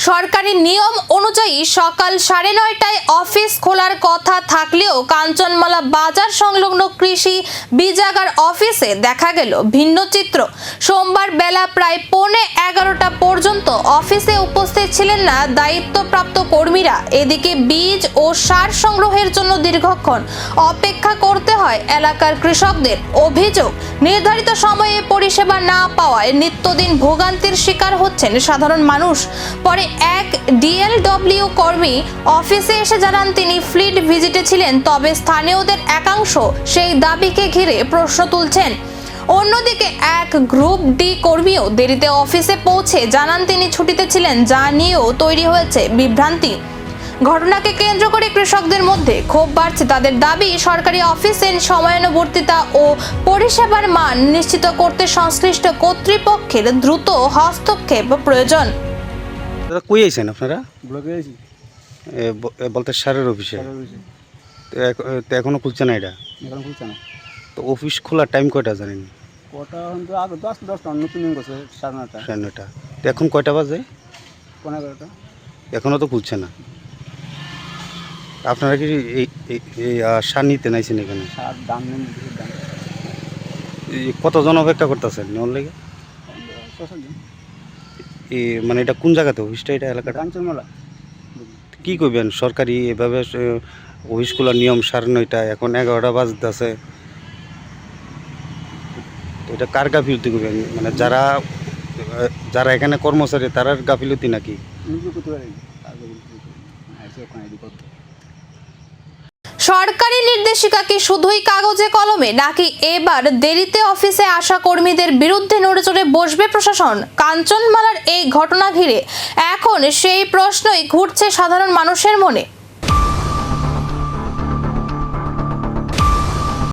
সরকারি নিয়ম অনুযায়ী সকাল 9:30টায় অফিস খোলার কথা থাকলেও কাঞ্চনমালা বাজার সংলগ্ন কৃষি বীজাগার অফিসে দেখা গেল ভিন্ন চিত্র। সোমবার বেলা প্রায় 11:15টা পর্যন্ত অফিসে উপস্থিত ছিলেন না দায়িত্বপ্রাপ্ত কর্মীরা। এদিকে বীজ ও সার সংগ্রহের জন্য দীর্ঘক্ষণ অপেক্ষা করতে হয় এলাকার কৃষকদের। অভিযোগ, নির্ধারিত সময়ে পরিষেবা না পাওয়ায় নিত্যদিন ভোগান্তির শিকার হচ্ছেন সাধারণ মানুষ। পরে এক ডিএলডব্লিউ কর্মী অফিসে এসে জানান তিনি ফিল্ড ভিজিটে ছিলেন, তবে স্থানীয়দের একাংশ সেই দাবিকে ঘিরে প্রশ্ন তুলছেন। অন্যদিকে এক গ্রুপ ডি কর্মীও দেরিতে অফিসে পৌঁছে জানান তিনি ছুটিতে ছিলেন, যা নিয়েও তৈরি হয়েছে বিভ্রান্তি। ঘটনাকে কেন্দ্র করে কৃষকদের মধ্যে ক্ষোভ বাড়ছে। তাদের দাবি, সরকারি অফিসের সময়ানুবর্তিতা ও পরিষেবার মান নিশ্চিত করতে সংশ্লিষ্ট কর্তৃপক্ষের দ্রুত হস্তক্ষেপ প্রয়োজন। কই আইছেন আপনারা? ব্লকে আইছি। বলতে সারের অফিসে তো এখনো খুলছে না? এটা এখন খুলছে না। তো অফিস খোলার টাইম কয়টা জানেন? কটা তো আগে 10টা নতুন নিয়ম করছে 9:30টা। 9:30। তো এখন কয়টা বাজে? 11টা। এখনো তো খুলছে না। আপনারা কি এই সার নিতে নাইছেন এখানে? সার দাম নেই, দাম কতজন অপেক্ষা করতেছেন নেওয়ার লেগে? মানে এটা কোন জায়গাতে অফিসটা? এটা এলাকাটা কাঞ্চনমালা। কি করবেন? সরকারি এভাবে অফিস খোলার নিয়ম 9:30, এখন 11টা বাজতেছে। এটা কার গাফিলতি করবেন? মানে যারা এখানে কর্মচারী তারার গাফিলতি নাকি? সরকারি নির্দেশিকা কি শুধুই কাগজে কলমে, নাকি এবার দেরিতে অফিসে আসা কর্মীদের বিরুদ্ধে নড়েচড়ে বসবে প্রশাসন? কাঞ্চনমালার এই ঘটনা ঘিরে এখন সেই প্রশ্নই ঘুরছে সাধারণ মানুষের মনে।